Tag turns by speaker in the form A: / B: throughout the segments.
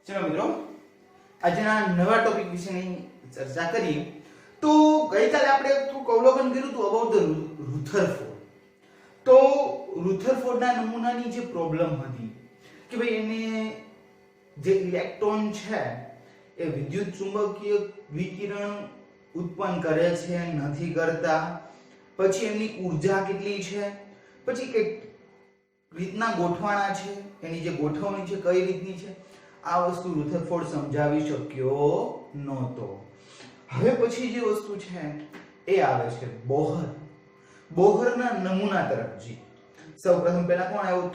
A: चलो मित्रों આજના નવા ટોપિક વિશેની ચર્ચા કરીએ તો ગઈકાલે આપણે થોડુંક અવલોકન કર્યું હતું અબાઉટ ધ રુથરફોર્ડ. તો રુથરફોર્ડના નમૂનાની જે પ્રોબ્લેમ હતી કે ભાઈ એને જે ઇલેક્ટ્રોન છે એ વિદ્યુત ચુંબકીય વિકિરણ ઉત્પન્ન કરે છે નથી કરતા, પછી એની ઊર્જા કેટલી છે, પછી કઈ રીતના ગોઠવાના છે, એની જે ગોઠવણી છે કઈ રીતની છે, આ વસ્તુ રુથરફોર્ડ સમજાવી શક્યો નહોતો. હવે પછી જે વસ્તુ છે એ આવે છે બોહર. બોહરના નમૂના તરફ જી. સૌપ્રથમ પહેલા કોણ આવ્યો?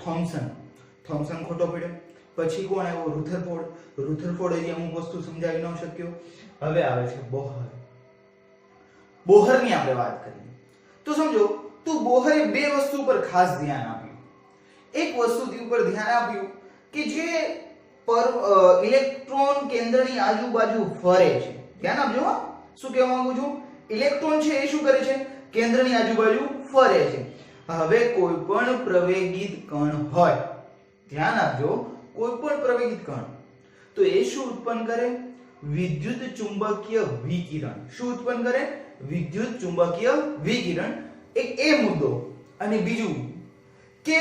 A: થોમ્સન ખોટો પડ્યો. પછી કોણ આવ્યો? રુથરફોર્ડ. રુથરફોર્ડ હજી અમુક વસ્તુ સમજાવી ન શક્યો. હવે આવે છે બોહર. બોહરની આપણે વાત કરીએ તો સમજો તો બોહરે બે વસ્તુ પર ખાસ ધ્યાન આપ્યું. એક વસ્તુ ઉપર ધ્યાન આપ્યું કે જે ઇલેક્ટ્રોન કેન્દ્રની આજુબાજુ ફરે છે. ધ્યાન આપજો હા, શું કહેવા માંગુ છું? ઇલેક્ટ્રોન છે એ શું કરે છે? કેન્દ્રની આજુબાજુ ફરે છે. હવે કોઈ પણ પ્રવેગિત કણ હોય, ધ્યાન આપજો, કોઈ પણ પ્રવેગિત કણ તો એ શું ઉત્પન્ન કરે? વિદ્યુત ચુંબકીય વિકિરણ. શું ઉત્પન્ન કરે? વિદ્યુત ચુંબકીય વિકિરણ. એક એ મુદ્દો. અને બીજું કે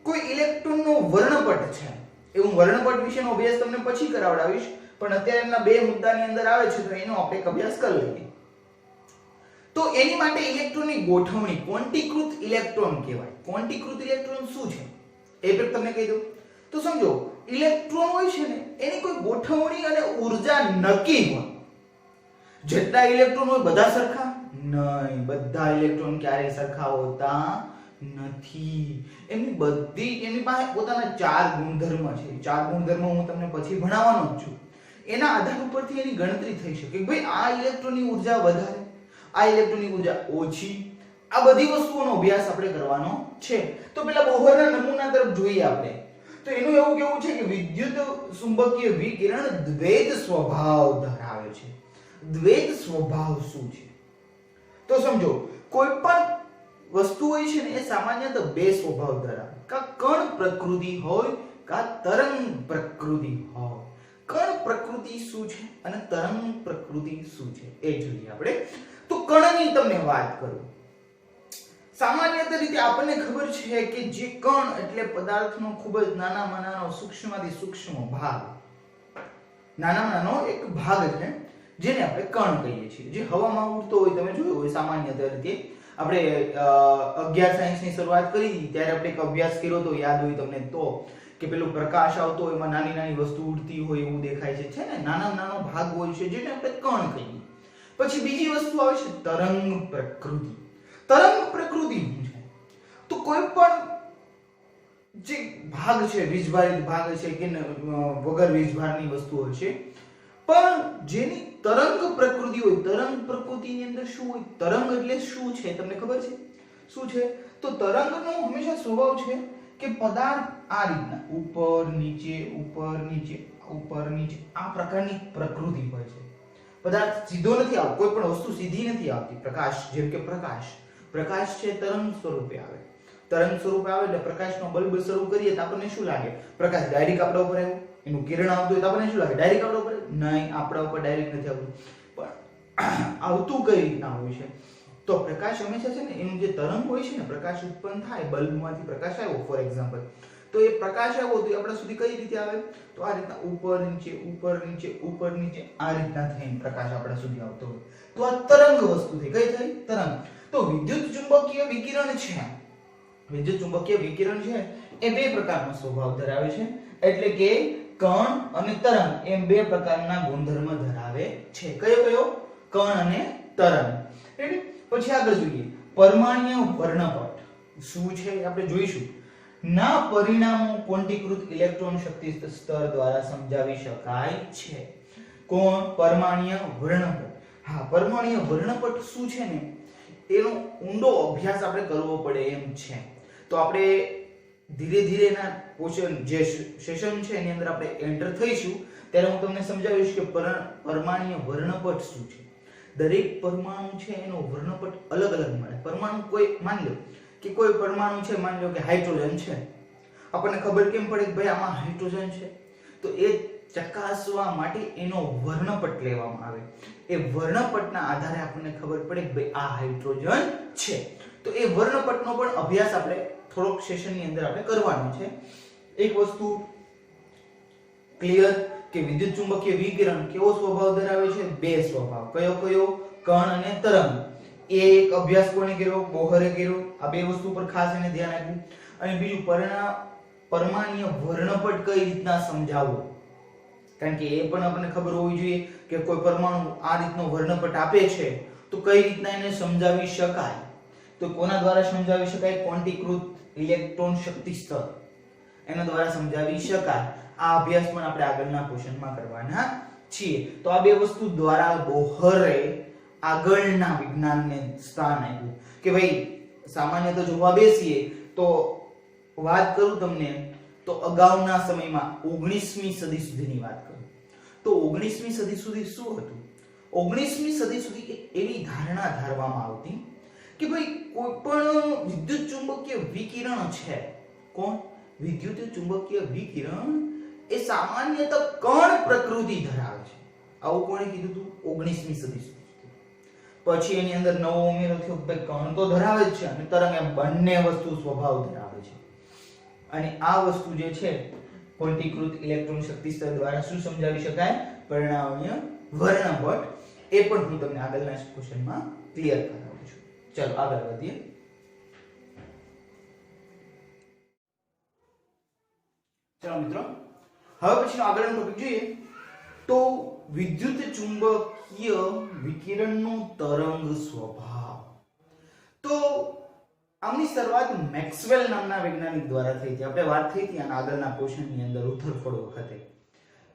A: કોઈ ઇલેક્ટ્રોનનો વર્ણપટ છે, એ હું વર્ણપટ વિશેનો અભ્યાસ તમને પછી કરાવડાવીશ, પણ અત્યારે એના બે મુદ્દાની અંદર આવે છે તો એનો આપણે અભ્યાસ કરી લઈએ. તો એની માટે ઇલેક્ટ્રોનની ગોઠવણી ક્વોન્ટીકૃત ઇલેક્ટ્રોન કહેવાય. ક્વોન્ટીકૃત ઇલેક્ટ્રોન શું છે એ પણ તમને કહી દઉં. તો સમજો ઇલેક્ટ્રોન હોય છે ને એની કોઈ ગોઠવણી અને ઊર્જા નક્કી હોય. જેટલા ઇલેક્ટ્રોન હોય બધા સરખા? નહીં, બધા ઇલેક્ટ્રોન ક્યારેય સરખા હોતા નથી. એની પાસે પોતાના ચાર ગુણધર્મ છે. ચાર ગુણધર્મ હું તમને પછી ભણાવવાનો જ છું. એના આધાર ઉપરથી એની ગણતરી થઈ શકે કે ભાઈ આ ઇલેક્ટ્રોનની ઊર્જા વધારે, આ ઇલેક્ટ્રોનની ઊર્જા ઓછી. આ બધી વસ્તુઓનો અભ્યાસ આપણે કરવાનો છે. તો પેલા બોહરના નમૂના તરફ જોઈએ આપણે. તો એનું એવું કેવું છે કે વિદ્યુત ચુંબકીય વિકિરણ દ્વૈત સ્વભાવ ધરાવે છે. દ્વૈત સ્વભાવ શું છે? તો સમજો કોઈ પણ વસ્તુ હોય છે ને એ સામાન્યતઃ બે સ્વભાવ ધરાવે. કા કણ પ્રકૃતિ હોય કા તરંગ પ્રકૃતિ હોય. કણ પ્રકૃતિ શું છે અને તરંગ પ્રકૃતિ શું છે એ જોઈએ આપણે. તો કણની તમને વાત કરું. સામાન્યતઃ રીતે આપણને ખબર છે કે જે કણ એટલે પદાર્થનો ખૂબ જ નાનામાં નાનો સૂક્ષ્મમાંથી સૂક્ષ્મ ભાગ, નાનામાં નાનો એક ભાગ છે જેને આપણે કણ કહીએ છીએ. જે હવામાં ઉડતો હોય, તમે જોયું હોય સામાન્યતઃ રીતે આપણે 11 સાયન્સની શરૂઆત કરી હતી ત્યારે આપણે એક અભ્યાસ કર્યો તો, યાદ હોય તમને તો, કે પેલું પ્રકાશ આવતો હોય એમાં નાની નાની વસ્તુ ઉડતી હોય એવું દેખાય છે ને, નાનો નાનો ભાગ હોય છે જેને આપણે કણ કહીએ. પછી બીજી વસ્તુ આવે છે તરંગ પ્રકૃતિ. તરંગ પ્રકૃતિ શું છે? તો કોઈ પણ જે ભાગ છે, વીજભારિત ભાગ છે કે વગર વીજભારની વસ્તુ હોય છે, પણ જેની તરંગ પ્રકૃતિ હોય. તરંગ પ્રકૃતિની અંદર શું હોય? તરંગ એટલે શું છે તમને ખબર છે? શું છે? તો તરંગનો હંમેશા સ્વભાવ છે કે પદાર્થ આ રીતના ઉપર નીચે ઉપર નીચે ઉપર નીચે આ પ્રકારની પ્રકૃતિ હોય છે. પદાર્થ સીધો નથી આવતો, કોઈ પણ વસ્તુ સીધી નથી આવતી. પ્રકાશ, જેમ કે પ્રકાશ છે તરંગ સ્વરૂપે આવે. તરંગ સ્વરૂપે આવે એટલે પ્રકાશનો બલ્બ શરૂ કરીએ તો આપણને શું લાગે? પ્રકાશ ડાયરેક્ટ આપણા ઉપર આવ્યો. એનું કિરણ આવતું હોય તો આપણને શું લાગે? ડાયરેક્ટ આપણા ઉપર? નહીં, આપણા ઉપર ડાયરેક્ટ નથી આવતું. પણ આવતું કઈ રીતના હોય છે? તો પ્રકાશ હંમેશા છે ને એનું જે તરંગ હોય છે ને, પ્રકાશ ઉત્પન્ન થાય, બલ્બમાંથી પ્રકાશ આવ્યો ફોર એક્ઝામ્પલ, તો એ પ્રકાશ આવ્યો તો આપણા સુધી કઈ રીતે આવે? તો આ રીતના ઉપર નીચે ઉપર નીચે ઉપર નીચે આ રીતના થઈને પ્રકાશ આપણા સુધી આવતો હોય. તો આ તરંગ વસ્તુ થઈ. કઈ થઈ? તરંગ. તો વિદ્યુત ચુંબકીય વિકિરણ છે, વિદ્યુત ચુંબકીય વિકિરણ છે એ બે પ્રકારનો સ્વભાવ ધરાવે છે. એટલે કે કણ અને તરંગ એમ બે પ્રકારના ગુણધર્મ ધરાવે છે. કયો કયો? કણ અને તરંગ. રેડી? પછી આગળ જોઈએ પરમાણ્વીય વર્ણપટ શું છે આપણે જોઈશું. ના પરિણામો ક્વોન્ટીકૃત ઇલેક્ટ્રોન શક્તિ સ્તર દ્વારા સમજાવી શકાય છે. કોણ? પરમાણ્વીય વર્ણપટ. હા, પરમાણ્વીય વર્ણપટ શું છે ને એનો ઊંડો અભ્યાસ આપણે કરવો પડે એમ છે. તો આપણે ધીરે ધીરે એના પોષણ જે સેશન છે એની અંદર આપણે એન્ટર થઈશું ત્યારે હું તમને સમજાવીશ કે પરમાણ્વીય વર્ણપટ શું છે. દરેક પરમાણુ છે એનો વર્ણપટ અલગ અલગ મળે. પરમાણુ કોઈ માની લો કે કોઈ પરમાણુ છે, માની લો કે હાઇડ્રોજન છે, આપણને ખબર કેમ પડે કે ભાઈ આમાં હાઇડ્રોજન છે? તો એ ચકાસવા માટે એનો વર્ણપટ લેવામાં આવે. એ વર્ણપટના આધારે આપણને ખબર પડે કે ભાઈ આ હાઇડ્રોજન છે. તો એ વર્ણપટનો પણ અભ્યાસ આપણે થોડોક સેશનની અંદર આપણે કરવાનો છે. એક વસ્તુ ક્લિયર કે વિદ્યુત ચુંબકીય વિકિરણ કેવો સ્વભાવ ધરાવે છે? બે સ્વભાવ. કયો કયો? કણ અને તરંગ. એ એક અભ્યાસ કોણે કર્યો? બોહરે કર્યો. આ બે વસ્તુ પર ખાસ એને ધ્યાન આપ્યું. અને બીજું પરમાણ્વીય વર્ણપટ કઈ રીતના સમજાવવો, કારણ કે એ પણ આપણને ખબર હોવી જોઈએ કે કોઈ પરમાણુ આ રીતનો વર્ણપટ આપે છે તો કઈ રીતના એને સમજાવી શકાય. તો કોના દ્વારા સમજાવી શકાય? ક્વોન્ટીકૃત ઇલેક્ટ્રોન શક્તિ સ્તર, એના દ્વારા સમજાવી શકાય. આ અભ્યાસ પણ આપણે આગળના ક્વેશ્ચનમાં કરવાના છીએ. તો આ બે વસ્તુ દ્વારા બોહરે આગળના વિજ્ઞાનને સ્થાન આપ્યું કે ભાઈ સામાન્ય તો જોવા બેસીએ તો વાત કરું તમને તો અગાઉના સમયમાં 19મી સદી સુધીની વાત કરું તો 19મી સદી સુધી શું હતું? 19મી સદી સુધી એક એવી ધારણા ધારવામાં આવતી કે ભાઈ કોઈ પણ વિદ્યુત ચુંબકીય વિકિરણ છે, કોણ? વિદ્યુત ચુંબકીય વિકિરણ એ સામાન્યતઃ કણ પ્રકૃતિ ધરાવે છે. આવું કોણે કીધું હતું? 19મી સદી સુધી. પછી એની અંદર નવો ઉમેરો થયો કે કણ તો ધરાવે જ છે અને તરંગ, એમ બંને વસ્તુ સ્વભાવ ધરાવે છે. અને આ વસ્તુ જે છે ક્વોન્ટીકૃત ઇલેક્ટ્રોન શક્તિ સ્તર દ્વારા શું સમજાવી શકાય? પરમાણ્વીય વર્ણપટ. એ પણ હું તમને આગળના ક્વેશ્ચનમાં ક્લિયર કરાવું છું. ચલો આગળ વધીએ. ચલો મિત્રો, હવે પછીનો આગળનો ટોપિક જોઈએ તો વિદ્યુત ચુંબકીય વિકિરણનો તરંગ સ્વભાવ. તો આમની શરૂઆત મેક્સવેલ નામના વૈજ્ઞાનિક દ્વારા થઈ હતી. આપણે વાત થઈ હતી આના આગળના ક્વેશ્ચનની અંદર ઉથલફળ વખતે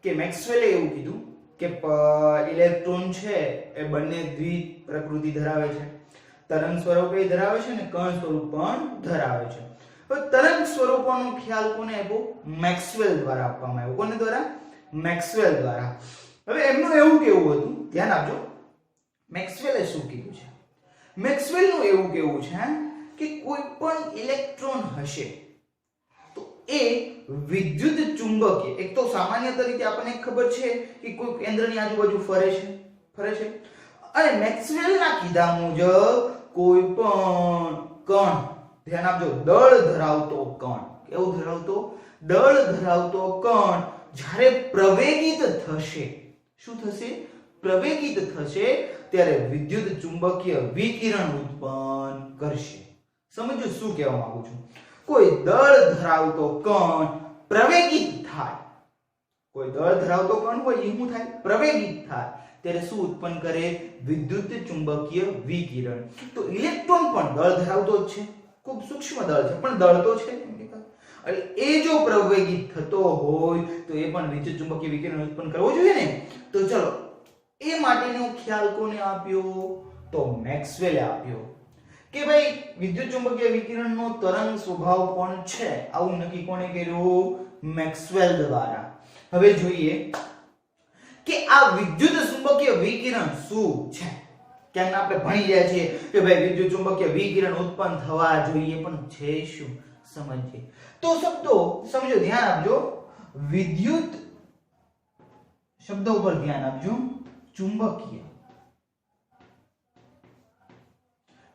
A: કે મેક્સવેલે એવું કીધું કે ઇલેક્ટ્રોન છે એ બંને દ્વિ પ્રકૃતિ ધરાવે છે, તરંગ સ્વરૂપે ધરાવે છે અને કણ સ્વરૂપ પણ ધરાવે છે. હવે તરંગ સ્વરૂપોનો ખ્યાલ કોને આપ્યો? મેક્સવેલ દ્વારા આપવામાં આવ્યો. કોને દ્વારા? મેક્સવેલ દ્વારા. હવે એમનું એવું કેવું હતું, ધ્યાન આપજો, મેક્સવેલે શું કીધું છે? મેક્સવેલનું એવું કેવું છે કે કોઈ પણ ઇલેક્ટ્રોન હશે તો એ વિદ્યુત ચુંબકીય, એક તો સામાન્ય તરીકે આપણને ખબર છે કે કોઈ કેન્દ્રની આજુબાજુ ફરે છે અને મેક્સવેલના કીધા મુજબ કોઈ પણ કણ, ધ્યાન આપજો, દળ ધરાવતો કણ, કેવું ધરાવતો? દળ ધરાવતો કણ જ્યારે પ્રવેગિત થશે, શું થશે? પ્રવેગિત થશે ત્યારે વિદ્યુત ચુંબકીય વિકિરણ ઉત્પન્ન કરશે. સમજો શું કહેવા માંગુ છું? કોઈ દળ ધરાવતો કણ પ્રવેગિત થાય, કોઈ દળ ધરાવતો કણ હોય એ શું થાય? પ્રવેગિત થાય ત્યારે શું ઉત્પન્ન કરે? વિદ્યુત ચુંબકીય વિકિરણ. તો ઇલેક્ટ્રોન પણ દળ ધરાવતો જ છે, ખૂબ સૂક્ષ્મ દળ છે પણ દળ તો છે. અને એ જો પ્રવેગિત થતો હોય તો એ પણ વિદ્યુત ચુંબકીય વિકિરણ ઉત્પન્ન કરવો જોઈએ ને. તો ચલો એ માટેનો ખ્યાલ કોને આપ્યો? તો મેક્સવેલે આપ્યો કે ભાઈ વિદ્યુત ચુંબકીય વિકિરણનો તરંગ સ્વભાવ પણ છે. આવું નક્કી કોણે કર્યું? મેક્સવેલ દ્વારા. હવે જોઈએ કે આ વિદ્યુત ચુંબકીય વિકિરણ શું છે. ક્યાં આપણે ભણી રહ્યા છીએ કે ભાઈ વિદ્યુત ચુંબકીય વિકિરણ ઉત્પન્ન થવા જોઈએ, પણ છે શું? સમજીએ તો શબ્દો સમજો, ધ્યાન આપજો. વિદ્યુત શબ્દો ઉપર ધ્યાન આપજો. ચુંબકીય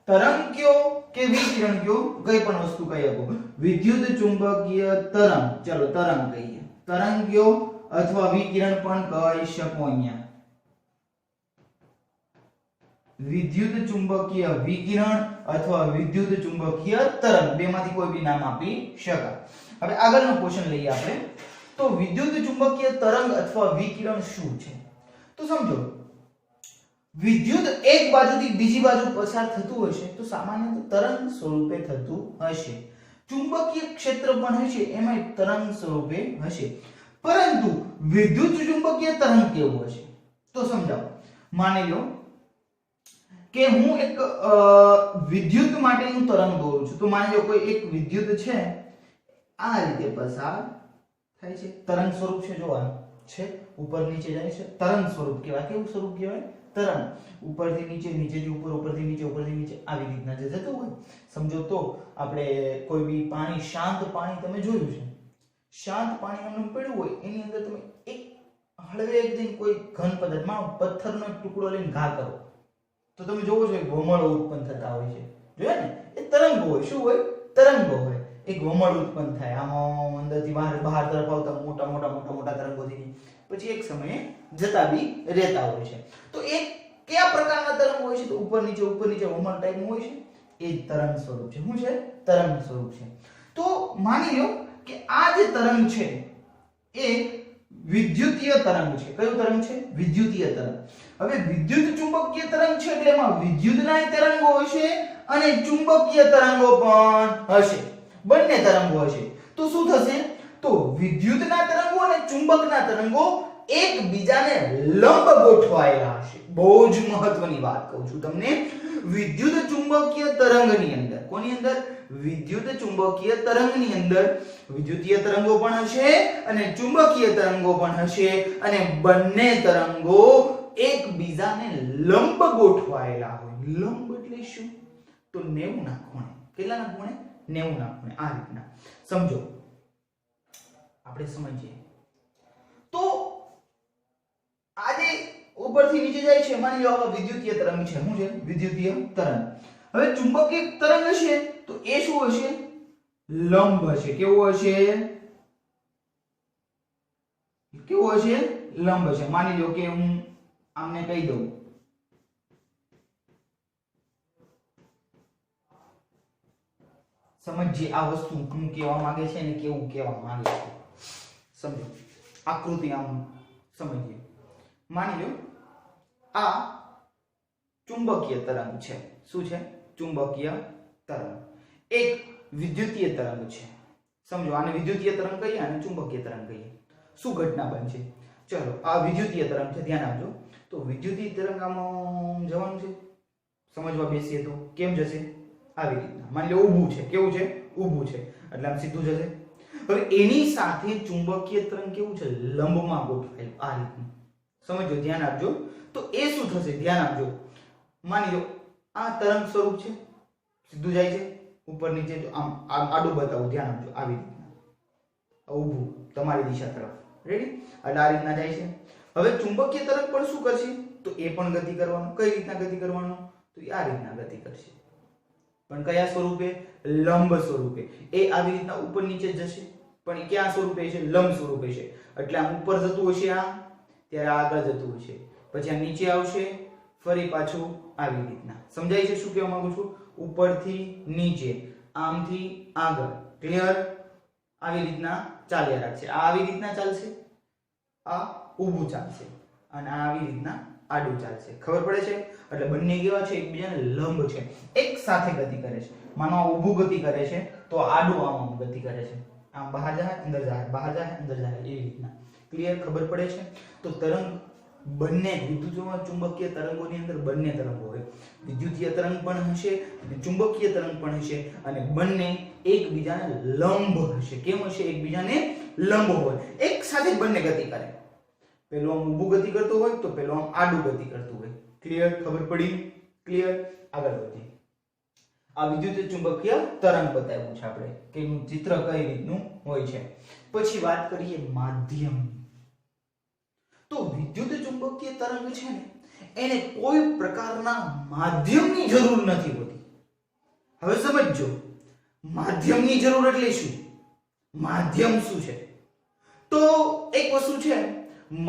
A: તરંગ કયો કે વિકિરણ કયો, કઈ પણ વસ્તુ કહી શકો. વિદ્યુત ચુંબકીય તરંગ, ચલો તરંગ કહીએ. તરંગ કયો અથવા વિકિરણ પણ કહી શકો. અહીંયા વિદ્યુત ચુંબકીય વિકિરણ અથવા વિદ્યુત ચુંબકીય તરંગ, બેમાંથી કોઈ બી નામ આપી શકાય. હવે આગળનો ક્વેશ્ચન લઈએ આપણે. તો વિદ્યુત ચુંબકીય તરંગ અથવા વિકિરણ શું છે? તો સમજો, વિદ્યુત એક બાજુથી બીજી બાજુ પસાર થતું હશે તો સામાન્ય તરંગ સ્વરૂપે થતું હશે. ચુંબકીય ક્ષેત્ર પણ હશે, એમાં તરંગ સ્વરૂપે હશે. પરંતુ વિદ્યુત ચુંબકીય તરંગ કેવું હશે? તો સમજાવો. માની લો કે હું એક વિદ્યુત માટેનું તરંગ દોરું છું. તો માની લો કોઈ એક વિદ્યુત છે આ રીતે પસાર થાય છે, તરંગ સ્વરૂપ છે, જોવાનું છે, ઉપર નીચે જાય છે, તરંગ સ્વરૂપ કહેવાય. કેવું સ્વરૂપ કહેવાય? તરંગ. ઉપરથી નીચે, નીચેથી ઉપર, ઉપરથી નીચે, ઉપરથી નીચે, આવી રીતના જે જતું હોય. સમજો તો આપણે કોઈ બી પાણી, શાંત પાણી તમે જોયું છે, શાંત પાણી આમ પડ્યું હોય એની અંદર તમે હળવેકથી કોઈ ઘન પદાર્થ માં પથ્થરનો એક ટુકડો લઈને ઘા કરો તો તમે જોવો છો કે વમળો ઉત્પન્ન થતા હોય છે, જોયા ને? એ તરંગો હોય. શું હોય? તરંગો હોય. એક વમળ ઉત્પન્ન થાય આમાં અંદરથી બહાર તરફ આવતા મોટા તરંગોથી, પછી એક સમયે જતા બી રહેતા હોય છે. તો એ કયા પ્રકારના તરંગ હોય છે? તો ઉપર નીચે વમળ ટાઈપનું હોય છે. એ તરંગ સ્વરૂપ છે. શું છે? તરંગ સ્વરૂપ છે. તો માની લો કે આ જે તરંગ છે એ વિદ્યુતીય તરંગ છે. કયું તરંગ છે? વિદ્યુતીય તરંગ. હવે વિદ્યુત ચુંબકીય તરંગ છે એટલે એમાં વિદ્યુતના તરંગો હશે અને ચુંબકીય તરંગો પણ હશે. બંને તરંગો હશે. તો શું થશે? તો વિદ્યુતના તરંગો અને ચુંબકના તરંગો એકબીજાને લંબ ગોઠવાયેલા હશે. બહુ જ મહત્વની વાત કહું છું તમને. વિદ્યુત ચુંબકીય તરંગની અંદર, કોની અંદર? વિદ્યુત ચુંબકીય તરંગની અંદર વિદ્યુતીય તરંગો પણ હશે અને ચુંબકીય તરંગો પણ હશે અને બંને તરંગો એકબીજાને લંબ ગોઠવાયેલા હોય. લંબ એટલે શું? તો 90 ના ખૂણે. કેટલાના ખૂણે? 90 ના ખૂણે. આ રીતના સમજો, આપણે સમજીએ. તો આ જે ઉપરથી નીચે જાય છે, માની લો આ વિદ્યુતીય તરંગ છે. શું છે? વિદ્યુતીય તરંગ. હવે ચુંબકીય તરંગ હશે તો એ શું હશે? લંબ હશે. કેવો હશે? લંબ હશે. માની લો કે હું આમને કહી દઉં સમજીએ આ વસ્તુ શું કહેવા માંગે છે અને કેવું કહેવા માંગે છે. સમજો, આકૃતિ આમ સમજીએ. માની લો આ ચુંબકીય તરંગ છે. શું છે? ચુંબકીય તરંગ. એક વિદ્યુતીય તરંગ છે. સમજો, આને વિદ્યુતીય તરંગ કહીએ અને ચુંબકીય તરંગ કહીએ. શું ઘટના બનશે? ચલો, આ વિદ્યુતીય તરંગ છે, ધ્યાન આપજો. તો વિદ્યુતીય તરંગ આમાં જવાનું છે. સમજવા બેસીએ તો કેમ જશે? આવી રીતના. માની લો ઊભું છે. કેવું છે? ઊભું છે. એટલે આમ સીધું જશે. હવે એની સાથે ચુંબકીય તરંગ કેવું છે? લંબમાં ગોઠવાયેલું. આ રીતનું સમજો, ધ્યાન આપજો. તો એ શું થશે? ધ્યાન આપજો. માની લો આ તરંગ સ્વરૂપ છે, સીધું જાય છે ઉપર નીચે. તો આમ આડું બતાવું, ધ્યાન આપજો. આવી રીતના ઊભું તમારી દિશા તરફ. રેડી? એટલે આ રીતના જાય છે. હવે ચુંબકીય તરંગ પણ શું કરશે? તો એ પણ ગતિ કરવાનું. કઈ રીતના ગતિ કરવાનું? તો આ રીતના ગતિ કરશે. પણ કયા સ્વરૂપે? લંબ સ્વરૂપે. એ આવી રીતના ઉપર નીચે જશે, પણ એ કયા સ્વરૂપે છે? લંબ સ્વરૂપે છે. એટલે આમ ઉપર જતું હશે, આ ત્યારે આગળ જતું હશે, પછી આ નીચે આવશે, ફરી પાછું આવી રીતના. સમજાય છે શું કહેવા માંગુ છું? ઉપરથી નીચે, આમથી આગળ. ક્લિયર? આવી રીતના ચાલ્યા રાખશે. આ આવી રીતના ચાલશે, આ ઊભું ચાલશે અને આ આવી રીતના આડું ચાલશે. ખબર પડે છે? એટલે બંને કેવા છે? એકબીજાને લંબ છે, એક સાથે ગતિ કરે છે. માનો આ ઊભું ગતિ કરે છે તો આડું આમ ગતિ કરે છે. આમ બહાર જાય, અંદર જાય, બહાર જાય, અંદર જાય, એવી રીતના. ક્લિયર? ખબર પડે છે? તો તરંગ બંને વિદ્યુત ચુંબકીય તરંગોની અંદર બંને તરંગો હોય. વિદ્યુતીય તરંગ પણ હશે અને ચુંબકીય તરંગ પણ હશે અને બંને એકબીજાને લંબ હશે. કેમ હશે? એકબીજાને લંબ હોય, એક સાથે બંને ગતિ કરે. પેલો આમ ઊભું ગતિ કરતો હોય તો પેલો આમ આડું ગતિ કરતું હોય. ક્લિયર? ખબર પડી? ક્લિયર? આગળ વધીએ. આ વિદ્યુત ચુંબકીય તરંગ બતાવ્યું છે આપણે કે એનું ચિત્ર કઈ રીતનું હોય છે. પછી વાત કરીએ માધ્યમ. તો વિદ્યુત ચુંબકીય તરંગ છે ને, એને કોઈ પ્રકારના માધ્યમની જરૂર નથી હોતી. હવે સમજજો, માધ્યમની જરૂર એટલે શું? માધ્યમ શું છે? તો એક વસ્તુ છે,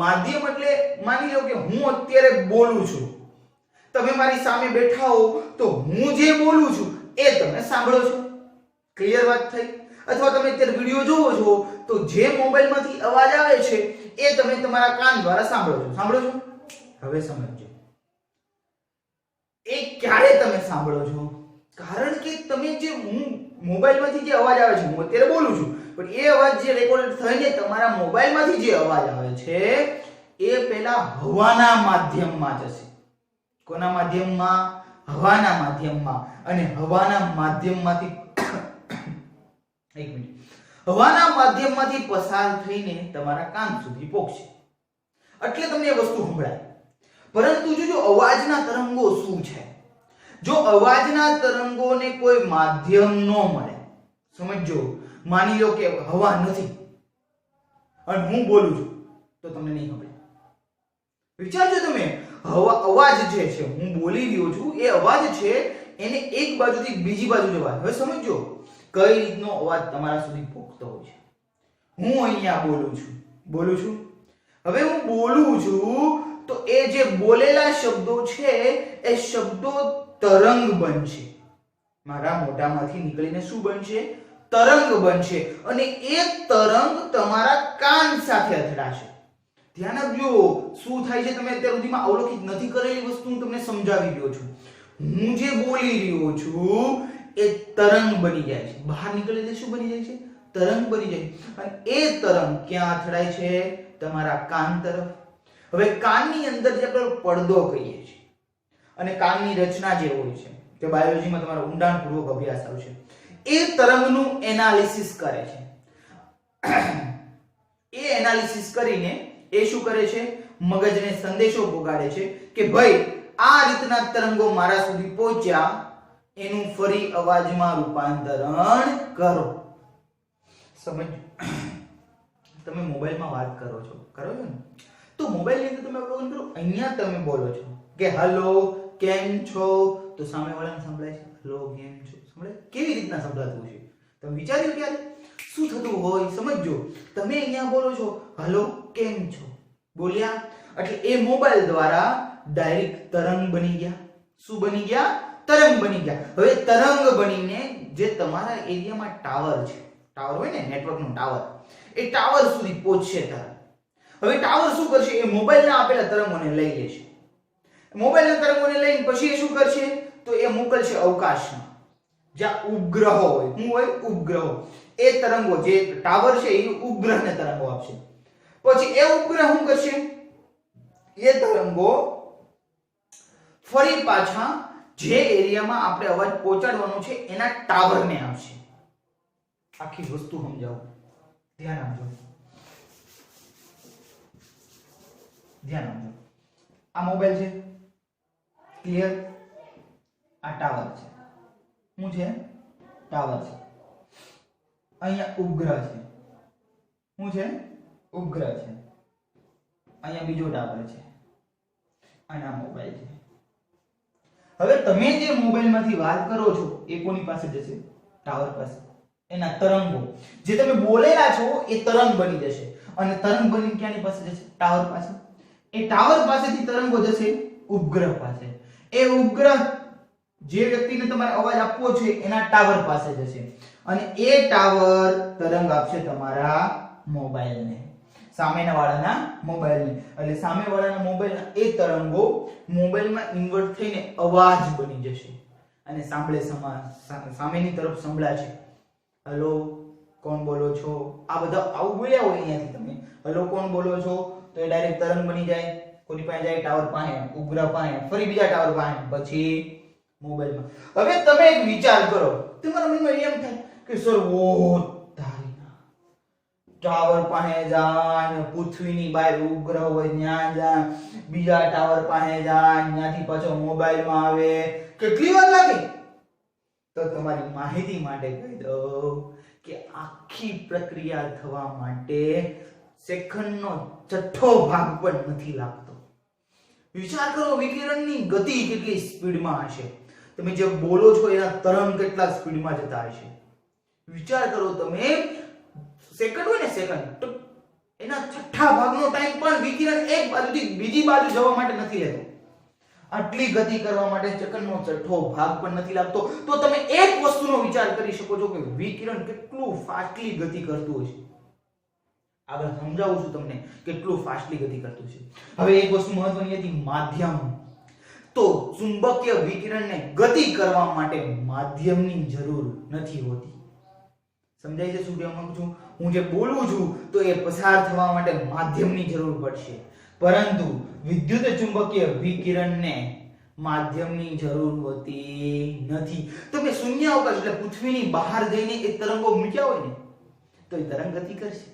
A: માધ્યમ એટલે માની લો કે હું અત્યારે બોલું છું, તમે મારી સામે બેઠા હો તો હું જે બોલું છું એ તમે સાંભળો છો. ક્લિયર વાત થઈ? અથવા તમે અત્યારે વિડિયો જોવો છો તો જે મોબાઈલમાંથી અવાજ આવે છે એ તમે તમારા કાન દ્વારા સાંભળો છો. હવે સમજો, એ ક્યારે તમે સાંભળો છો? કારણ કે તમે જે મોબાઈલમાંથી જે અવાજ આવે છે, હું અત્યારે બોલું છું, પણ એ અવાજ જે રેકોર્ડ થઈને તમારા મોબાઈલમાંથી જે અવાજ આવે છે એ પહેલા હવાના માધ્યમમાં જશે. કોના માધ્યમમાં? હવાના માધ્યમમાં. અને હવાના માધ્યમમાંથી એક મિનિટ, હવાના માધ્યમમાંથી પસાર થઈને તમારા કાન સુધી પહોંચશે. એટલે તમને એ વસ્તુ સંભળાય. પરંતુ જો અવાજના તરંગો શું છે? જો અવાજના તરંગોને કોઈ માધ્યમ ન મળે, સમજો, માની લો કે હવા નથી અને હું બોલું છું તો તમને નહીં સંભળાય. વિચારજો તમે, અવાજ જે છે હું બોલી રહ્યો છું એ અવાજ છે એને એક બાજુથી બીજી બાજુ જવા. હવે સમજો કઈ રીતનો અવાજ તમારા સુધી પહોંચતો હોય છે. હું અહીંયા બોલું છું. હવે હું બોલું છું તો એ જે બોલેલા શબ્દો છે એ શબ્દો તરંગ બનશે. મારા મોઢામાંથી નીકળીને શું બનશે? તરંગ બનશે. અને એ તરંગ તમારા કાન સાથે અથડાશે. ધ્યાન આપજો, શું થાય છે તમે અત્યાર સુધીમાં અવલોકિત નથી કરેલી વસ્તુ હું તમને સમજાવી રહ્યો છું. હું જે બોલી રહ્યો છું એ તરંગ બની જાય છે. બહાર નીકળે એટલે શું બની જાય છે? તરંગ બની જાય. અને એ તરંગ ક્યાં અથડાય છે? તમારા કાન તરફ. હવે કાનની અંદર જે આપણે પડદો કહીએ છીએ અને કાનની રચના જે હોય છે તે બાયોલોજીમાં તમારો ઊંડાણપૂર્વક અભ્યાસ આવશે. એ તરંગનું એનાલિસિસ કરે છે. એ એનાલિસિસ કરીને એ શું કરે છે? મગજને સંદેશો પોગાડે છે કે ભાઈ આ રીતના તરંગો મારા સુધી પહોંચ્યા, એનું ફરી અવાજમાં રૂપાંતરણ કરો. સમજ? તમે મોબાઈલમાં વાત કરો છો ને, તો મોબાઈલની અંદર તમે અવલોકન કરો, અહીંયા તમે બોલો છો કે હેલો કેમ છો, તો સામેવાળાને સંભળાય છે હેલો કેમ છો. સંભળાય? કેવી રીતના સંભળાતું છે? તમે વિચાર્યું ક્યારે શું થતું હોય? સમજો, તમે અહીંયા બોલો છો હેલો કેમ છો, બોલ્યા એટલે એ મોબાઈલ દ્વારા ડાયરેક્ટ તરંગ બની ગયા. શું બની ગયા? તરંગ બની ગયા. હવે તરંગ બનીને જે તમારા એરિયામાં ટાવર છે, ટાવર હોય ને નેટવર્કનો ટાવર, એ ટાવર સુધી પહોંચશે તરંગ. હવે ટાવર શું કરશે? એ મોબાઈલના આપેલા તરંગોને લઈ લેશે. મોબાઈલના તરંગોને લઈને પછી એ શું કરશે? તો એ મોકલશે અવકાશમાં, જ્યાં ઉપગ્રહો હોય. શું હોય? ઉપગ્રહો. એ તરંગો જે ટાવર છે એ ઉપગ્રહને તરંગો આપશે. પછી એ ઉપગ્રહ શું કરશે? એ તરંગો ફરી પાછા જે એરિયામાં આપણે અવાજ પહોંચાડવાનો છે એના ટાવરને આપશે. આખી વસ્તુ સમજાવો, ધ્યાન આપજો. આ મોબાઈલ છે, ક્લિયર? આ ટાવર છે. શું છે? ટાવર છે. અહીંયા ઉપગ્રહ છે. શું છે? ઉપગ્રહ છે. અહીંયા બીજો ટાવર છે અને આ મોબાઈલ છે. હવે તમે જે મોબાઈલમાંથી વાત કરો છો એ કોની પાસે જશે? ટાવર પાસે. એના તરંગો જે તમે બોલેલા છો એ તરંગ બની જશે અને તરંગ બની ક્યાંની પાસે જશે? ટાવર પાસે. એ ટાવર પાસેથી તરંગો જશે ઉપગ્રહ પાસે. એ ઉપગ્રહ જે વ્યક્તિને તમારે અવાજ આપવો છે એના ટાવર પાસે જશે અને એ ટાવર તરંગ આપશે તમારા મોબાઈલને, સામેના વાળાના મોબાઈલને. એટલે સામેવાળાના મોબાઈલના એ તરંગો મોબાઈલમાં ઇન્વર્ટ થઈને અવાજ બની જશે અને સામેની તરફ સંભળાશે. હેલો કોણ બોલો છો? આ બધા આવું બોલ્યા હોય અહીંયાથી તમે હેલો કોણ બોલો છો તો એ ડાયરેક્ટ તરંગ બની જાય. કોની પાસે જાય? ટાવર પાસે, ઉપગ્રહ પાસે, ફરી બીજા ટાવર પાસે, પછી મોબાઈલમાં. હવે તમે એક વિચાર કરો, તમારા મનમાં એમ થાય કે સર ટાવર પાસે જાય ને પૃથ્વીની બહાર ઉપગ્રહ હોય ત્યાં જાય, બીજા ટાવર પાસે જાય, ત્યાંથી પાછો મોબાઈલમાં આવે, કેટલી વાર લાગે? તો તમારી માહિતી માટે કહી દઉં કે આખી પ્રક્રિયા થવા માટે સેકન્ડનો છઠ્ઠો ભાગ પણ નથી લાગતો. વિચાર કરો વિકિરણની ગતિ કેટલી સ્પીડમાં હશે. તમે જે બોલો છો એના તરંગ કેટલા સ્પીડમાં જતા હશે. વિચાર કરો તમે, સેકન્ડ હોય ને સેકન્ડ, એના છઠ્ઠા ભાગનો ટાઈમ પણ વિકિરણ એક બાજુથી બીજી બાજુ જવા માટે નથી લેતો. આટલી ગતિ કરવા માટે સેકન્ડનો છઠ્ઠો ભાગ પણ નથી લાગતો. તો તમે એક વસ્તુનો વિચાર કરી શકો છો કે વિકિરણ કેટલું ફાસ્ટલી ગતિ કરતું હશે. આગળ સમજાવું છું તમને કેટલું ફાસ્ટલી ગતિ કરતું છે. હવે એક વસ્તુ મહત્વની હતી, માધ્યમ. તો ચુંબકીય વિકિરણને ગતિ કરવા માટે માધ્યમની જરૂર નથી હોતી. સમજાય છે શું કહેવા માંગુ છું? હું જે બોલું છું તો એ પસાર થવા માટે માધ્યમની જરૂર પડશે, પરંતુ વિદ્યુત ચુંબકીય વિકિરણને માધ્યમની જરૂર હોતી નથી. તમે શૂન્યાવકાશ એટલે પૃથ્વીની બહાર જઈને એ તરંગો મૂક્યા હોય ને તો એ તરંગ ગતિ કરશે.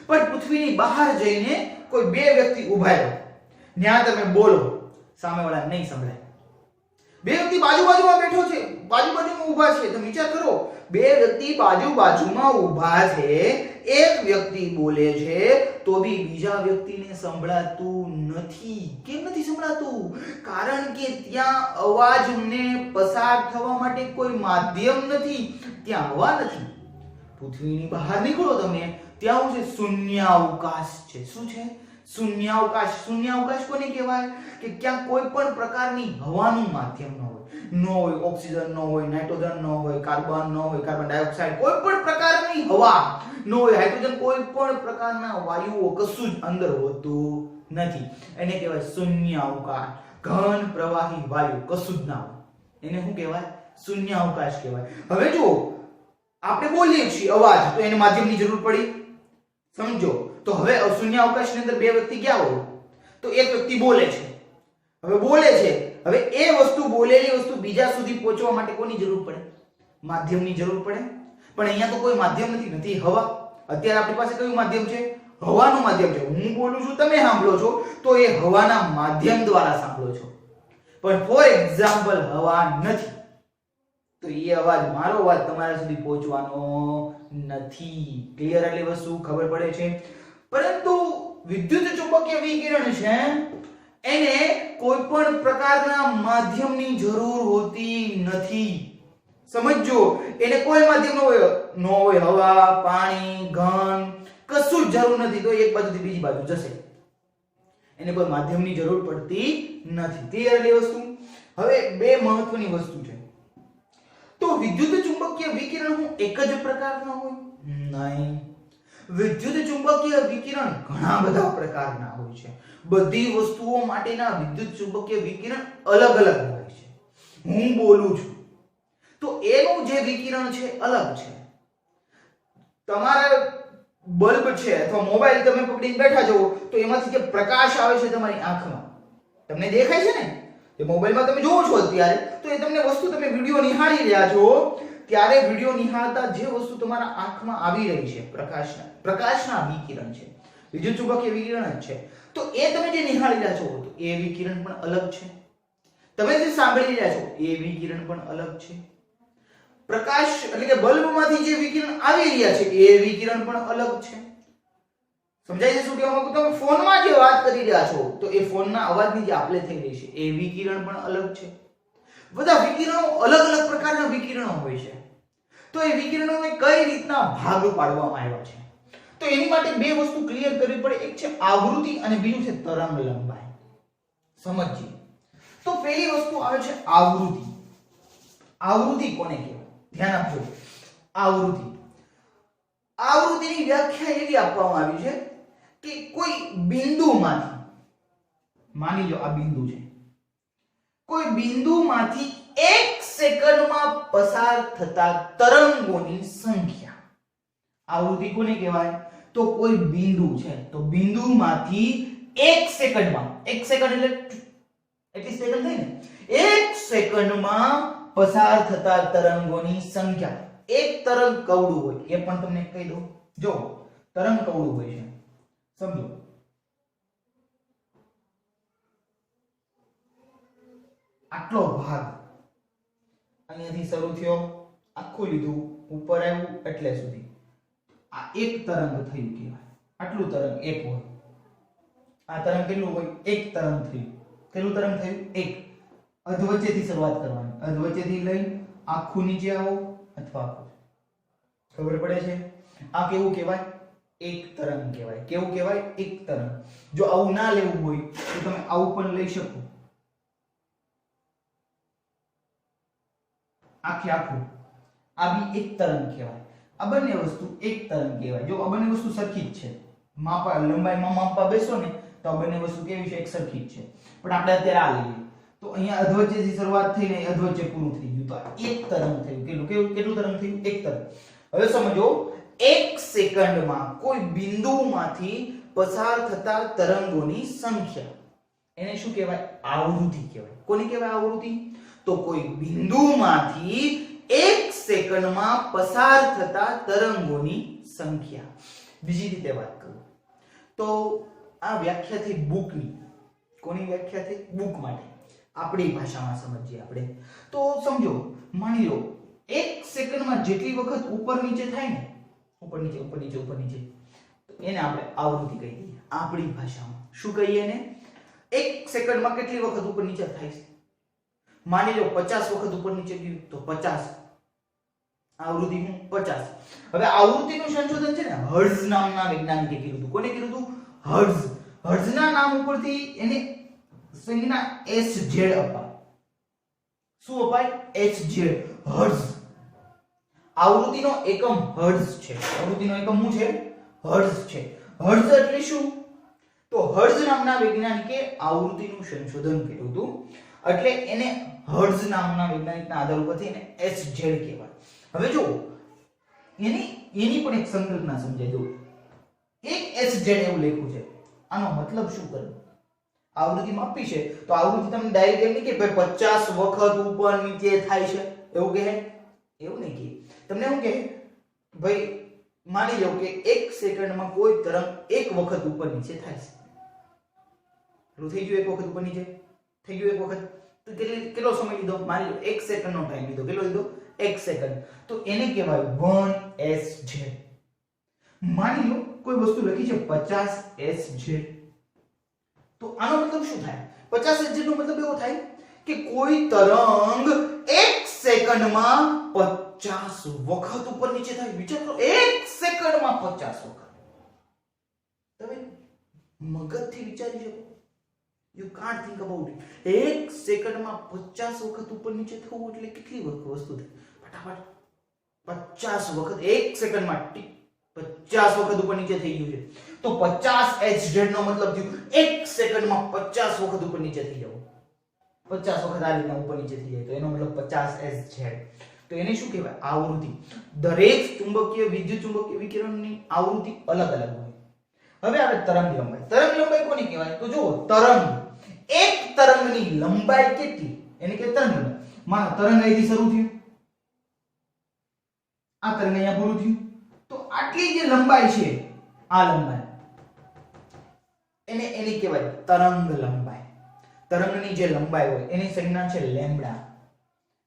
A: પણ પૃથ્વીની બહાર જઈને કોઈ બે વ્યક્તિ ઊભા રહે, ત્યાં તમે બોલો, સામેવાળા નહીં સંભળાય. બે વ્યક્તિ બાજુ-બાજુમાં બેઠો છે, બાજુ-બાજુમાં ઊભા છે. તમે વિચાર કરો, બે વ્યક્તિ બાજુ-બાજુમાં ઊભા છે, એક વ્યક્તિ બોલે છે તો બી બીજા વ્યક્તિને સંભળાતું નથી. કેમ નથી સંભળાતું? કારણ કે ત્યાં અવાજને પસાર થવા માટે કોઈ માધ્યમ નથી, ત્યાં હવા નથી. પૃથ્વીની બહાર નીકળો તમે, ત્યાં શું છે? શૂન્યાવકાશ છે. શું છે? શૂન્યાવકાશ. શૂન્યાવકાશ કોને કહેવાય? કે ક્યાં કોઈ પણ પ્રકારની હવાનું માધ્યમ ન હોય. ન હોય ઓક્સિજન, ન હોય નાઇટ્રોજન, ન હોય કાર્બન, ન હોય કાર્બન ડાયોક્સાઇડ, કોઈ પણ પ્રકારની હવા ન હોય, હાઇડ્રોજન, કોઈ પણ પ્રકારના વાયુઓ, કશું જ અંદર હોતું નથી. એને કહેવાય શૂન્યાવકાશ. ઘન પ્રવાહી વાયુ કશું જ ના હોય, એને શું કહેવાય? શૂન્યાવકાશ કહેવાય. હવે જો આપણે બોલીએ છીએ અવાજ, તો એને માધ્યમની જરૂર પડી, સમજો. તો હવે શૂન્યાવકાશની અંદર બે વ્યક્તિ ક્યાં હોય? તો એક વ્યક્તિ બોલે છે. હવે બોલે છે, હવે એ વસ્તુ, બોલેલી વસ્તુ બીજા સુધી પહોંચવા માટે કોની જરૂર પડે? માધ્યમની જરૂર પડે. પણ અહીંયા તો કોઈ માધ્યમ નથી, નથી હવા. અત્યારે આપણી પાસે કયું માધ્યમ છે? હવાનું માધ્યમ છે. હું બોલું છું, તમે સાંભળો છો, તો એ હવાના માધ્યમ દ્વારા સાંભળો છો. પણ ફોર એક્ઝામ્પલ હવા નથી, તો એ અવાજ, મારો અવાજ તમારા સુધી પહોંચવાનો નથી. ક્લિયર? એટલે વસ્તુ ખબર પડે છે. પરંતુ વિદ્યુત ચુંબકીય વિકિરણ છે, એને કોઈ પણ પ્રકારના માધ્યમની જરૂર હોતી નથી. સમજો, એને કોઈ માધ્યમ ન હોય, હવા, પાણી, ઘન, કશું જ જરૂર નથી. તો એક બાજુથી બીજી બાજુ જશે, એને કોઈ માધ્યમની જરૂર પડતી નથી. ક્લિયર? એટલે વસ્તુ. હવે બે મહત્વની વસ્તુ છે. તો વિદ્યુત ચુંબકીય વિકિરણ હું એક જ પ્રકારના હોય? નહીં. વિદ્યુત ચુંબકીય વિકિરણ ઘણા બધા પ્રકારના હોય છે. બધી વસ્તુઓ માટેના વિદ્યુત ચુંબકીય વિકિરણ અલગ અલગ હોય છે. હું બોલું છું તો એનું જે વિકિરણ છે અલગ છે. તમારા બલ્બ છે અથવા મોબાઈલ તમે પકડીને બેઠા છો તો એમાંથી જે પ્રકાશ આવે છે તમારી આંખમાં, તમને દેખાય છે ને? એ મોબાઈલમાં તમે જોવો છો અત્યારે, તો એ તમને વસ્તુ, તમે વિડિયો નિહાળી રહ્યા છો ત્યારે વિડિયો નિહાળતા જે વસ્તુ તમારા આંખમાં આવી રહી છે, પ્રકાશના વિકિરણ છે, વિદ્યુત ચુંબકીય વિકિરણ જ છે. તો એ તમે જે નિહાળી રહ્યા છો તો એ વિકિરણ પણ અલગ છે. તમે જે સાંભળી રહ્યા છો એ વિકિરણ પણ અલગ છે. પ્રકાશ એટલે કે બલ્બમાંથી જે વિકિરણ આવી રહ્યા છે એ વિકિરણ પણ અલગ છે. સમજાય છે શું કહેવા માંગુ? તમે ફોનમાં જે વાત કરી રહ્યા છો તો એ ફોનના અવાજની જે આપલે થઈ રહી છે એ વિકિરણ પણ અલગ છે. બધા વિકિરણો અલગ અલગ પ્રકારના વિકિરણો હોય છે. તો એ વિકિરણોને કઈ રીતના ભાગ પાડવામાં આવ્યા છે, તો એની માટે બે વસ્તુ ક્લિયર કરવી પડે. એક છે આવૃત્તિ અને બીજું છે તરંગ લંબાઈ. સમજીએ. તો પહેલી વસ્તુ આવે છે આવૃત્તિ. આવૃત્તિ કોને કહેવાય? ધ્યાન આપજો. આવૃત્તિ, આવૃત્તિની વ્યાખ્યા એવી આપવામાં આવી છે કે કોઈ બિંદુમાંથી, માની લો આ બિંદુ છે, કોઈ બિંદુમાંથી 1 સેકન્ડમાં પસાર થતા તરંગોની સંખ્યા. આવૃત્તિ કોને કહેવાય? તો કોઈ બિંદુ છે, તો બિંદુમાંથી 1 સેકન્ડમાં, 1 સેકન્ડ એટલે એટલી સેકન્ડ થઈ ને, 1 સેકન્ડમાં પસાર થતા તરંગોની સંખ્યા. એક તરંગ કવડું હોય, એ પણ તમને કહી દઉં. જો તરંગ કવડું હોય છે, સમજો. આટલો ભાગ અહીંયાથી શરૂ થયો, આખું લીધું, ઉપર આવ્યું એટલે સુધી, આ એક તરંગ થયું કહેવાય. આટલું તરંગ એક હોય. આ તરંગ કેટલું હોય? એક તરંગ થયું. કેટલું તરંગ થયું? એક. અધવચ્ચેથી શરૂઆત કરવાની, અધવચ્ચેથી લઈ આખું નીચે આવો અથવા આખું. ખબર પડે છે? આ કેવું કહેવાય? એક તરંગ કહેવાય. કેવું કહેવાય? એક તરંગ. જો આવું ના લેવું હોય તો તમે આવું પણ લઈ શકો, આખે આખું. આ બી એક તરંગ કહેવાય. આ બંને વસ્તુ એક તરંગ કહેવાય. જો આ બંને વસ્તુ સરખી જ છે, માપા લંબાઈમાં માપવા બેસો ને તો આ બંને વસ્તુ કેવી છે? એક સરખી જ છે. પણ આપણે અત્યારે આ લઈએ તો અહીંયા અધવચ્ચેથી શરૂઆત થઈને અધવચ્ચે પૂરું થઈ ગયું, તો આ એક તરંગ થયું. કેટલું તરંગ થયું? એક તરંગ. હવે સમજો, 1 સેકન્ડમાં કોઈ બિંદુમાંથી પસાર થતા તરંગોની સંખ્યા, એને શું કહેવાય? આવૃત્તિ કહેવાય. કોને કહેવાય આવૃત્તિ? તો કોઈ બિંદુમાંથી 1 સેકન્ડમાં પસાર થતા તરંગોની સંખ્યા. બીજી રીતે વાત કરું તો આ વ્યાખ્યા થઈ બુકની. કોની વ્યાખ્યા થઈ? બુક માટે. આપણી ભાષામાં સમજીએ આપણે તો સમજો માની લો 1 સેકન્ડમાં જેટલી વખત ઉપર નીચે થાય ને ઉપર નીચે તો એને આપણે આવૃત્તિ કહી દઈએ આપણી ભાષામાં શું કહીએ એને 1 સેકન્ડમાં કેટલી વખત ઉપર નીચે થાય છે માની લો 50 વખત ઉપર નીચે ગયું તો 50 આવૃત્તિ હું 50 હવે આવૃત્તિનું સંશોધન છે ને હર્ટ્ઝ નામના વૈજ્ઞાનિકે કર્યું હતું કોને કર્યું હતું હર્ટ્ઝના નામ ઉપરથી એને સંજ્ઞા HZ અપાય શું અપાય HZ હર્ટ્ઝ આવૃત્તિનો એકમ હર્ટ્ઝ છે આવૃત્તિનો એકમ શું છે હર્ટ્ઝ છે હર્ટ્ઝ એટલે શું તો હર્ટ્ઝ નામના વૈજ્ઞાનિકે આવૃત્તિનું સંશોધન કર્યું હતું એટલે એને હર્ટ્ઝ નામના વૈજ્ઞાનિકના આધાર ઉપરથી એને HZ કહેવાય હવે જો એની પણ એક સંકલ્પના સમજાઈ દઉં એક HZ એવું લખ્યું છે આનો મતલબ શું કરે આવૃત્તિ માપી છે તો આવૃત્તિ તમને ડાયરેક્ટ એમ નહીં કે ભાઈ 50 વખત ઉપર નીચે થાય છે એવું કહે એવું નહીં કહે તમને શું કહે ભાઈ માની લો કે 1 સેકન્ડમાં કોઈ તરંગ એક વખત ઉપર નીચે થાય છે થઈ ગયું એક વખત ઉપર નીચે થઈ ગયું એક વખત તો કેટલો સમય લીધો માની લો 1 સેકન્ડનો ટાઈમ લીધો કેટલો લીધો 1 સેકન્ડ તો એને કહેવાય 1SZ માની લો કોઈ વસ્તુ લખી છે 50SZ તો આનો મતલબ શું થાય 50SZ નો મતલબ એવો થાય કે કોઈ તરંગ 1 સેકન્ડમાં 50 વખત ઉપર નીચે થાય વિચાર કરો 1 સેકન્ડમાં 50 વખત તમે મગજથી વિચારી શકો You can't think about it. 1 સેકન્ડમાં 50 વખત ઉપર નીચે થવું એટલે કેટલી વસ્તુ થાય ફટાફટ 50 વખત 1 સેકન્ડમાં 50 વખત ઉપર નીચે થઈ ગયું છે તો 50HZ નો મતલબ થયું 1 સેકન્ડમાં 50 વખત ઉપર નીચે થઈ જવું 50 વખત આ રીતના ઉપર નીચે થઈ જાય તો એનો મતલબ 50HZ તો એને શું કહેવાય આવૃત્તિ દરેક ચુંબકીય વિદ્યુત ચુંબકીય વિકિરણની આવૃત્તિ અલગ અલગ હોય હવે આવે તરંગ લંબાઈ કોની કહેવાય તો જો તરંગ એક તરંગની લંબાઈ કેટલી એને કે તરંગ લંબાઈ માનો તરંગ અહીંથી શરૂ થયું આ તરંગ અહીંયા પૂરું થયું તો આટલી જે લંબાઈ છે આ લંબાઈ એની કહેવાય તરંગ લંબાઈ તરંગની જે લંબાઈ હોય એની સંજ્ઞા છે લેમ્બડા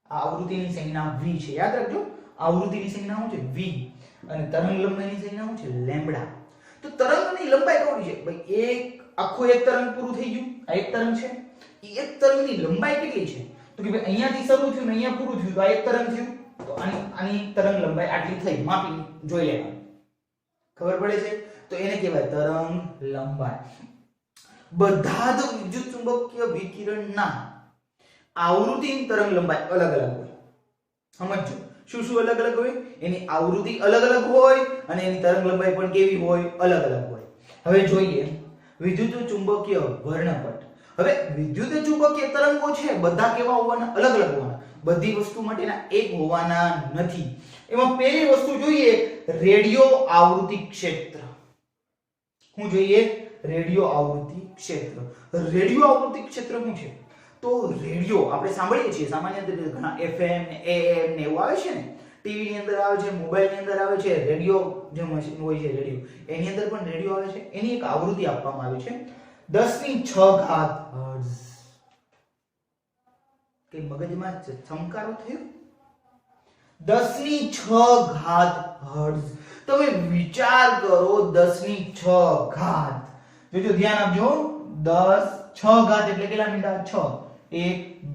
A: આ આવૃત્તિની સંજ્ઞા v છે યાદ રાખજો આવૃત્તિની સંજ્ઞા શું છે v અને તરંગ લંબાઈની સંજ્ઞા શું છે લેમ્બડા તો તરંગની લંબાઈ કેવી છે ભાઈ એક આખું એક તરંગ પૂરું થઈ ગયું આ એક તરંગ છે એ એક તરંગની લંબાઈ કેટલી છે તો કે ભાઈ અહીંયાથી શરૂ થયું ને અહીંયા પૂરું થયું તો આ એક તરંગ થયું તો આની તરંગ લંબાઈ આટલી થઈ માપી જોઈ લેવાનું ખબર પડે છે તો એને કહેવાય તરંગ લંબાઈ બધા જ વિદ્યુત ચુંબકીય વિકિરણના આવૃત્તિની તરંગ લંબાઈ અલગ અલગ હોય સમજો શું અલગ અલગ હોય એની આવૃત્તિ અલગ અલગ હોય અને એની તરંગ લંબાઈ પણ કેવી હોય અલગ અલગ હોય હવે જોઈએ વિદ્યુત ચુંબકીય વર્ણપટ હવે વિદ્યુત ચુંબકીય તરંગો છે બધા કેવા હોવાના અલગ અલગ હોવાના બધી વસ્તુ માટેના એક હોવાના નથી એમાં પહેલી વસ્તુ જોઈએ રેડિયો આવૃત્તિ ક્ષેત્ર શું જોઈએ રેડિયો આવૃત્તિ ક્ષેત્ર રેડિયો આવૃત્તિ ક્ષેત્ર શું છે તો રેડિયો આપણે સાંભળીએ છીએ સામાન્ય રીતે ઘણા FM ને AM ને એવું આવે છે ને ટીવી ની અંદર આવે છે મોબાઈલ ની અંદર આવે છે રેડિયો જે મશીન હોય છે રેડિયો એની અંદર પણ રેડિયો આવે છે એની એક આવૃત્તિ આપવામાં આવી છે 10⁻6 હર્ટ્ઝ કે મગજમાં ચમકારો થયો 10⁻6 હર્ટ્ઝ તમે વિચાર કરો 10⁻6 જોજો ધ્યાન આપજો 10⁻6 એટલે કેટલા મીંડા 6 1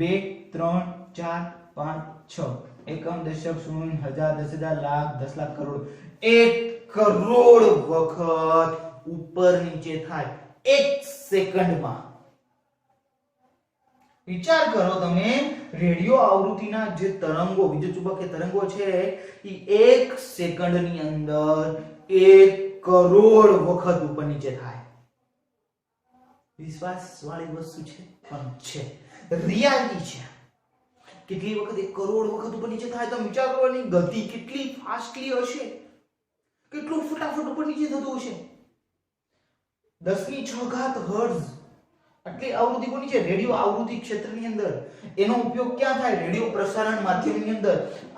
A: 2 3 4 5 6 એકમ દશક શૂન્ય હજાર 10,000 લાખ 10 લાખ કરોડ 1 કરોડ વખત ઉપર નીચે થાય 1 સેકન્ડમાં વિચાર કરો તમે રેડિયો આવૃત્તિના જે તરંગો વિદ્યુત ચુંબકીય તરંગો છે એ 1 સેકન્ડની અંદર 1 કરોડ વખત ઉપર નીચે થાય વિશ્વાસ વાળી વસ્તુ છે પણ છે રિયાલિટી છે કેટલી વખત 1 કરોડ વખત ઉપર નીચે થાય તો વિચાર કરો એની ગતિ કેટલી ફાસ્ટલી હશે કેટલું ફટાફટ ઉપર નીચે થતું હશે 10⁻6 હર્ટ્ઝ આટલી આવૃત્તિ કોની છે રેડિયો આવૃત્તિ ક્ષેત્રની અંદર એનો ઉપયોગ ક્યાં થાય રેડિયો પ્રસારણ માધ્યમની અંદર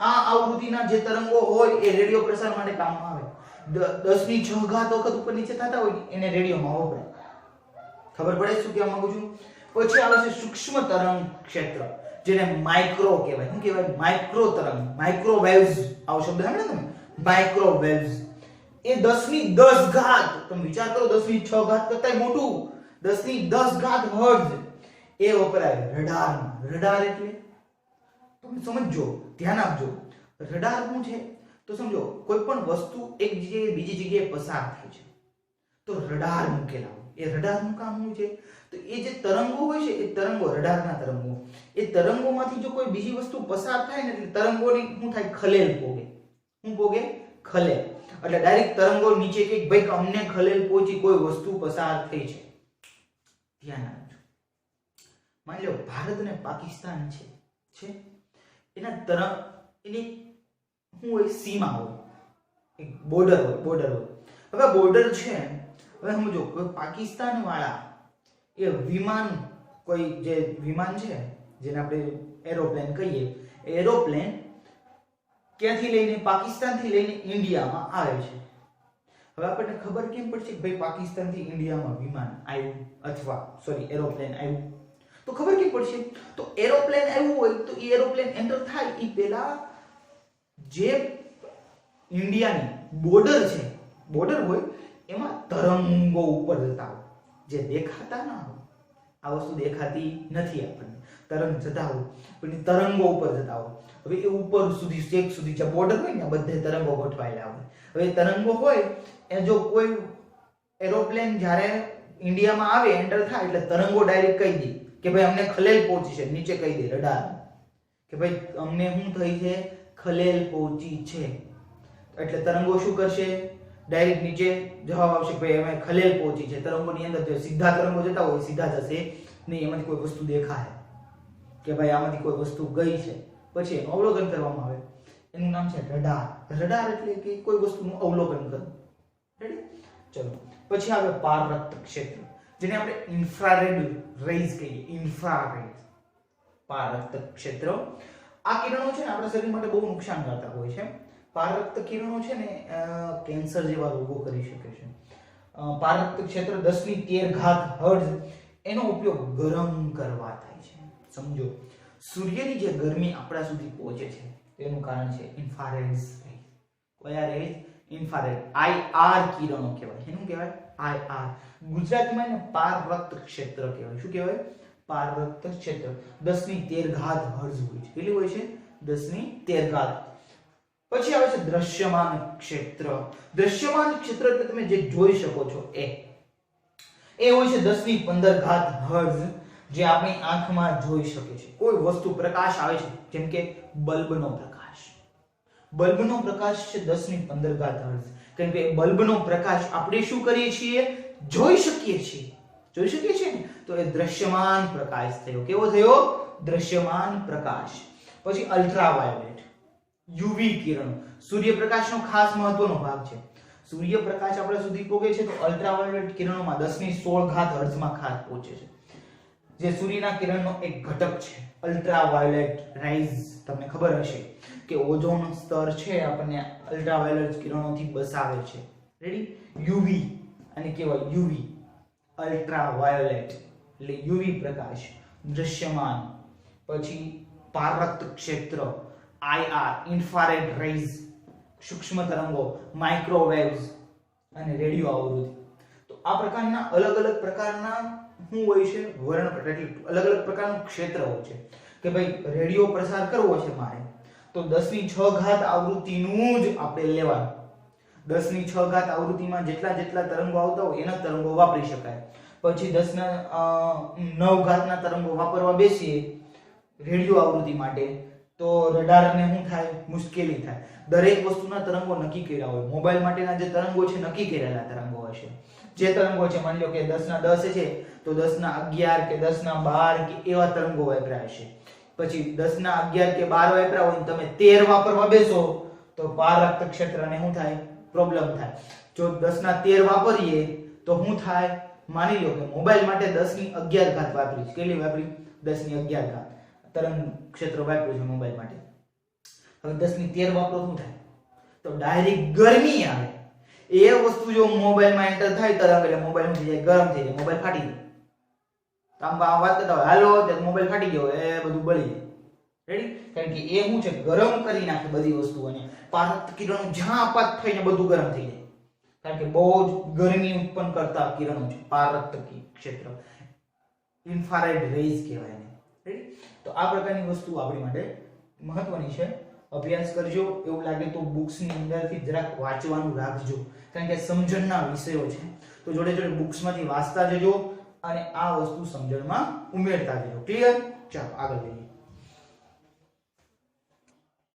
A: આ આવૃત્તિના જે તરંગો હોય એ રેડિયો પ્રસારણ માટે કામમાં આવે 10⁻6 વખત ઉપર નીચે થતા હોય એને રેડિયોમાં વપરાય ખબર પડે શું કહેવા માંગુ છું પછી આવે છે સૂક્ષ્મ તરંગ ક્ષેત્ર, જેને માઇક્રો કહેવાય. શું કહેવાય? માઇક્રો તરંગ, માઇક્રોવેવ્સ. આવો શબ્દ સાંભળ્યો તમે? માઇક્રોવેવ્સ. એ 10 તમે વિચાર કરો, 10 કરતા મોટું, 10 હર્ટ્ઝ એ વપરાય રડારમાં. રડાર એટલે તમે સમજો, ધ્યાન આપજો. રડાર શું છે તો સમજો, કોઈ પણ વસ્તુ એક જગ્યાએ બીજી જગ્યાએ પસાર થાય છે તો રડાર મૂકેલા હોય. એ રડારનું કામ શું છે? તો એ જે તરંગો હોય છે, એ તરંગો, રડારના તરંગો, એ તરંગોમાંથી જો કોઈ બીજી વસ્તુ પસાર થાય ને, એટલે તરંગોની શું થાય? ખલેલ પોગે. શું પોગે? ખલેલ. એટલે ડાયરેક્ટ તરંગો નીચે કે ભાઈ અમને ખલેલ પહોંચી, કોઈ વસ્તુ પસાર થઈ છે. ધ્યાન આપજો. માની લો ભારત અને પાકિસ્તાન છે એના તરંગ, એની શું હોય? સીમા હોય, એક બોર્ડર હોય. હવે બોર્ડર છે, હવે સમજો કોઈ પાકિસ્તાન વાળા એ વિમાન, કોઈ જે વિમાન છે જેને આપણે એરોપ્લેન કહીએ, એરોપ્લેન ક્યાંથી લઈને, પાકિસ્તાનથી લઈને ઇન્ડિયામાં આવે છે. હવે આપણને ખબર કેમ પડશે કે ભાઈ પાકિસ્તાનથી ઇન્ડિયામાં વિમાન આવ્યું, અથવા એરોપ્લેન આવ્યું? તો ખબર કેમ પડશે? તો એરોપ્લેન આવ્યું હોય તો એ એરોપ્લેન એન્ટર થાય એ પહેલા જે ઇન્ડિયાની બોર્ડર છે, બોર્ડર હોય એમાં તરંગો ઉપર જતા હોય, જે દેખાતા ના હોય. આ વસ્તુ દેખાતી નથી આપણને, તરંગ જતા હોય પણ તરંગો ઉપર જતા હોય. હવે એ ઉપર સુધી, છેક સુધી જે બોર્ડર હોય ને, બધે તરંગો ગોઠવાયેલા હોય. હવે તરંગો હોય એ જો કોઈ એરોપ્લેન જ્યારે ઇન્ડિયામાં આવે, એન્ટર થાય, એટલે તરંગો ડાયરેક્ટ કહી દે કે ભાઈ અમને ખલેલ પહોંચી છે. નીચે કહી દે રડાર કે ભાઈ અમને શું થઈ છે? ખલેલ પહોંચી છે. એટલે તરંગો શું કરશે? ડાયરેક્ટ નીચે જવાબ આવશે ભાઈ અમે ખલેલ પહોંચી છે. તરંગોની અંદર જો સીધા તરંગો જતા હોય સીધા જશે નહીં, એમાંથી કોઈ વસ્તુ દેખાય કે ભાઈ આમાંથી કોઈ વસ્તુ ગઈ છે, પછી એનું અવલોકન કરવામાં આવે. એનું નામ છે રડાર. રડાર એટલે કે કોઈ વસ્તુનું અવલોકન કરવું. રેડી? ચલો પછી આવે પારરક્ત ક્ષેત્ર, જેને આપણે ઇન્ફ્રારેડ રેઝ કહીએ. ઇન્ફ્રારેડ પારરક્ત ક્ષેત્ર. આ કિરણો છે ને આપણા શરીર માટે બહુ નુકસાન કરતા હોય છે. પારરક્ત કિરણો છે ને કેન્સર જેવા રોગો કરી શકે છે. પારરક્ત ક્ષેત્ર 10^13 હર્ટ્ઝ, એનો ઉપયોગ ગરમ કરવા થાય છે. સમજો, સૂર્યની જે ગરમી આપણા સુધી પહોંચે છે તેનું કારણ છે ઇન્ફ્રારેડ રેઝ. કયા રેઝ? ઇન્ફ્રારેડ. IR કિરણો કહેવાય. એનું કહેવાય IR. ગુજરાતીમાં એને પારરક્ત ક્ષેત્ર કહેવાય. શું કહેવાય? પારરક્ત ક્ષેત્ર. 10^13 હર્ટ્ઝ હોય છે. કેટલી હોય છે? 10^13. પછી આવે છે દ્રશ્યમાન ક્ષેત્ર. દ્રશ્યમાન ક્ષેત્ર એટલે તમે જે જોઈ શકો છો એ હોય છે 10^15 હર્ટ્ઝ, જે આપણી આંખમાં જોઈ શકે છે. કોઈ વસ્તુ, પ્રકાશ આવે છે, જેમ કે બલ્બનો પ્રકાશ. બલ્બનો પ્રકાશ છે 10^15 હર્ટ્ઝ. કેમ કે બલ્બનો પ્રકાશ આપણે શું કરીએ છીએ? જોઈ શકીએ છીએ. જોઈ શકીએ છીએ ને, તો એ દ્રશ્યમાન પ્રકાશ થયો. કેવો થયો? દ્રશ્યમાન પ્રકાશ. પછી અલ્ટ્રાવાયોલેટ, UV કિરણો. સૂર્યપ્રકાશનો ખાસ મહત્વનો ભાગ છે. સૂર્યપ્રકાશ આપણા સુધી પહોંચે છે તો અલ્ટ્રાવાયોલેટ કિરણોમાં 10^16 હર્ટ્ઝમાં ખાસ પહોંચે છે. જે સૂર્યના કિરણનો એક ઘટક છે, અલ્ટ્રાવાયોલેટ રાઇઝ. તમને ખબર હશે કે ઓઝોન સ્તર છે આપણને અલ્ટ્રાવાયોલેટ કિરણોથી બચાવે છે. રેડી? UV અને કહેવાય UV, અલ્ટ્રાવાયોલેટ એટલે UV પ્રકાશ, દ્રશ્યમાન. પછી પારરક્ત ક્ષેત્ર, IR, ઇન્ફ્રારેડ રેઝ, સૂક્ષ્મ તરંગો, માઇક્રોવેવ્સ અને રેડિયો આવૃત્તિ. તો આ પ્રકારના અલગ અલગ પ્રકારના શું હોય છે? વર્ણપટ, એટલે અલગ અલગ પ્રકારનું ક્ષેત્ર હોય છે. કે ભાઈ રેડિયો પ્રસાર કરવો છે મારે, તો 10^6 આવૃત્તિનું જ આપણે લેવાનું. 10^6 આવૃત્તિમાં જેટલા તરંગો આવતા હોય એના તરંગો વાપરી શકાય. પછી 10^9 તરંગો વાપરવા બેસીએ રેડિયો આવૃત્તિ માટે તો રડારને શું થાય? મુશ્કેલી થાય. દરેક વસ્તુના તરંગો નક્કી કર્યા હોય. મોબાઈલ માટેના જે તરંગો છે નક્કી કરેલા તરંગો હશે. જે તરંગો છે, માની લો કે 10^10 છે તો 10^11 કે 10^12 કે એવા તરંગો વાપર્યા હશે. પછી 10^11 કે 12 વાપર્યા હોય તમે 13 વાપરવા બેસો તો પારરક્ત ક્ષેત્રને શું થાય? પ્રોબ્લેમ થાય. જો 10^13 વાપરીએ તો શું થાય? માની લો કે મોબાઈલ માટે 10^11 વાપરી છે. કેટલી વાપરી? 10^11 તરંગ ક્ષેત્ર વાપર્યું છે મોબાઈલ માટે. હવે 10^13 વાપરો શું થાય? તો ડાયરેક્ટ ગરમી આવે. એ વસ્તુ જો મોબાઈલમાં એન્ટર થાય તરંગ, એટલે મોબાઈલ શું થઈ જાય? ગરમ થઈ જાય, મોબાઈલ ફાટી જાય. તો આમ વાત કરતા હોય હાલો તે મોબાઈલ ફાટી ગયો એ બધું બળી જાય. રેડી? કારણ કે એ શું છે ગરમ કરી નાખે બધી વસ્તુઓને. પારત કિરણો જ્યાં આપાત થઈને બધું ગરમ થઈ જાય. કારણ કે બહુ જ ગરમી ઉત્પન્ન કરતા કિરણો છે પારત ક્ષેત્ર, ઇન્ફ્રારેડ રેઝ કહેવાય એને. રેડી? તો આ પ્રકારની વસ્તુ આપણી માટે મહત્વની છે. અભ્યાસ કરજો. એવું લાગે તો બુક્સ ની અંદરથી જરાક વાંચવાનું રાખજો, કારણ કે સમજણના વિષયો છે. તો જોડે જોડે બુક્સ માંથી વાંચતા જજો અને આ વસ્તુ સમજણમાં ઉમેરતા જજો. ક્લિયર? ચાલો આગળ જઈએ.